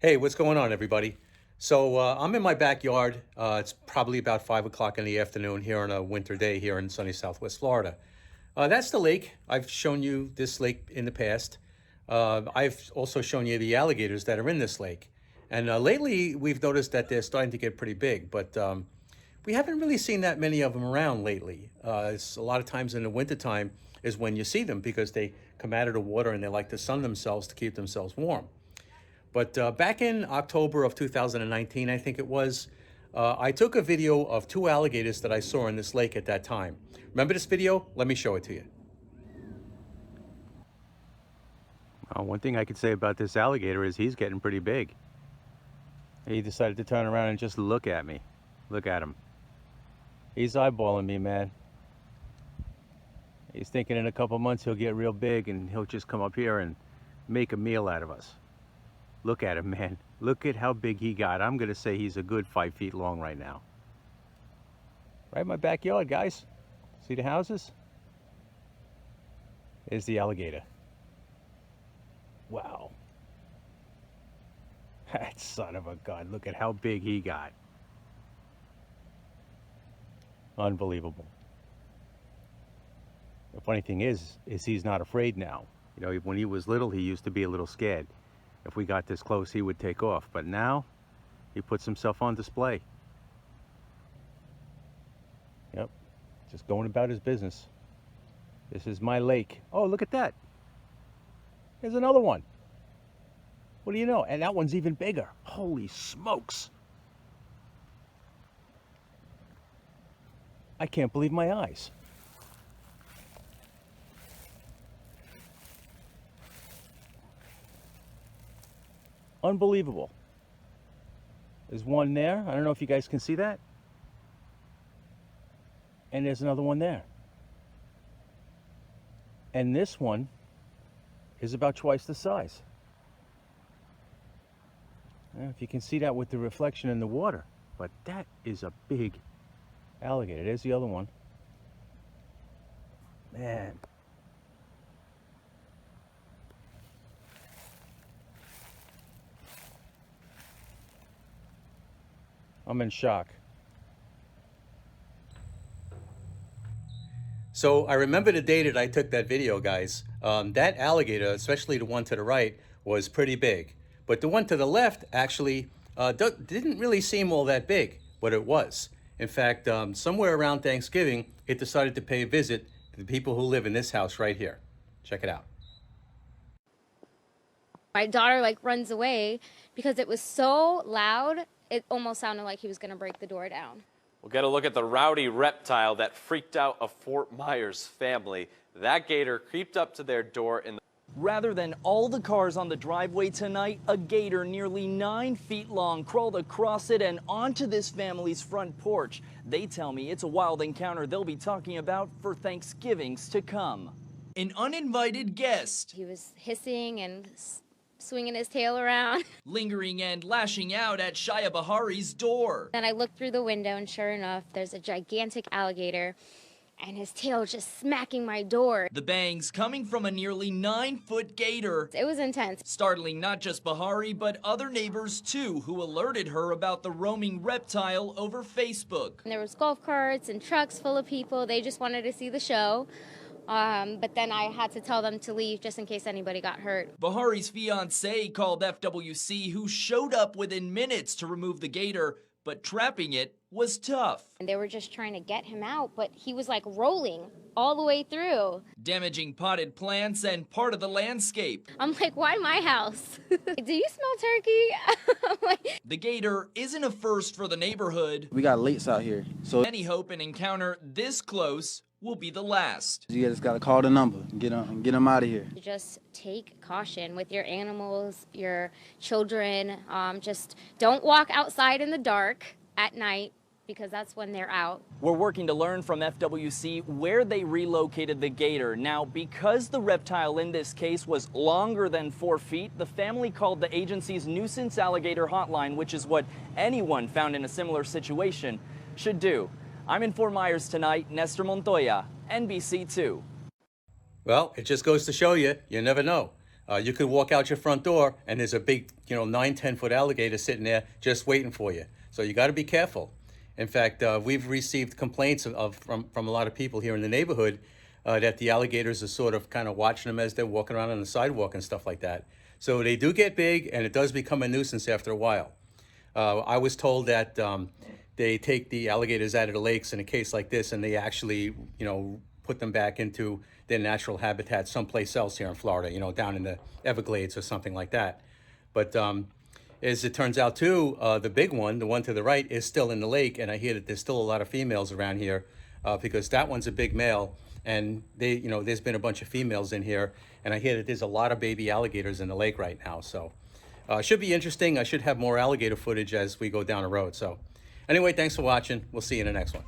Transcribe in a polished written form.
Hey, what's going on, everybody? So I'm in my backyard. It's probably about 5 o'clock in the afternoon here on a winter day here in sunny Southwest Florida. That's the lake. I've shown you this lake in the past. I've also shown you the alligators that are in this lake. And lately, we've noticed that they're starting to get pretty big, but we haven't really seen that many of them around lately. It's a lot of times in the wintertime is when you see them because they come out of the water and they like to sun themselves to keep themselves warm. But back in October of 2019, I think it was, I took a video of two alligators that I saw in this lake at that time. Remember this video? Let me show it to you. One thing I could say about this alligator is he's getting pretty big. He decided to turn around and just look at me. Look at him. He's eyeballing me, man. He's thinking in a couple months he'll get real big and he'll just come up here and make a meal out of us. Look at him, man. Look at how big he got. I'm gonna say he's a good 5 feet long right now. Right in my backyard, guys. See the houses? There's the alligator. Wow. That son of a gun. Look at how big he got. Unbelievable. The funny thing is he's not afraid now. You know, when he was little, he used to be a little scared. If we got this close, he would take off. But now, he puts himself on display. Yep, just going about his business. This is my lake. Oh, look at that. There's another one. What do you know? And that one's even bigger. Holy smokes. I can't believe my eyes. Unbelievable. There's one there. I don't know if you guys can see that. And there's another one there. And this one is about twice the size. I don't know if you can see that with the reflection in the water, but that is a big alligator. There's the other one. Man. I'm in shock. So I remember the day that I took that video, guys. That alligator, especially the one to the right, was pretty big. But the one to the left actually didn't really seem all that big, but it was. In fact, somewhere around Thanksgiving, it decided to pay a visit to the people who live in this house right here. Check it out. My daughter runs away because it was so loud, it almost sounded like he was going to break the door down. We'll get a look at the rowdy reptile that freaked out a Fort Myers family. That gator creeped up to their door in the Rather than all the cars on the driveway tonight, a gator nearly 9 feet long crawled across it and onto this family's front porch. They tell me it's a wild encounter they'll be talking about for Thanksgivings to come. An uninvited guest. He was hissing and swinging his tail around. Lingering and lashing out at Shaya Bahari's door. Then I looked through the window and sure enough, there's a gigantic alligator and his tail just smacking my door. The bangs coming from a nearly 9-foot gator. It was intense. Startling not just Bahari, but other neighbors too, who alerted her about the roaming reptile over Facebook. And there was golf carts and trucks full of people. They just wanted to see the show. But then I had to tell them to leave just in case anybody got hurt. Bahari's fiancé called FWC, who showed up within minutes to remove the gator, but trapping it was tough. And they were just trying to get him out, but he was rolling all the way through. Damaging potted plants and part of the landscape. I'm like, why my house? Do you smell turkey? The gator isn't a first for the neighborhood. We got lakes out here, so Many hope an encounter this close will be the last. you just gotta call the number and get them out of here. Just take caution with your animals, your children. Just don't walk outside in the dark at night because that's when they're out. We're working to learn from FWC where they relocated the gator. Now, because the reptile in this case was longer than 4 feet, the family called the agency's nuisance alligator hotline, which is what anyone found in a similar situation should do. I'm in Fort Myers tonight. Nestor Montoya, NBC2. Well, it just goes to show you, you never know. You could walk out your front door and there's a big, 9, 10 foot alligator sitting there just waiting for you. So you got to be careful. In fact, we've received complaints from a lot of people here in the neighborhood that the alligators are sort of kind of watching them as they're walking around on the sidewalk and stuff like that. So they do get big, and it does become a nuisance after a while. I was told that they take the alligators out of the lakes in a case like this, and they actually, put them back into their natural habitat someplace else here in Florida, down in the Everglades or something like that. But as it turns out too, the big one, the one to the right, is still in the lake, and I hear that there's still a lot of females around here because that one's a big male, and there's been a bunch of females in here, and I hear that there's a lot of baby alligators in the lake right now. So should be interesting. I should have more alligator footage as we go down the road. So anyway, thanks for watching. We'll see you in the next one.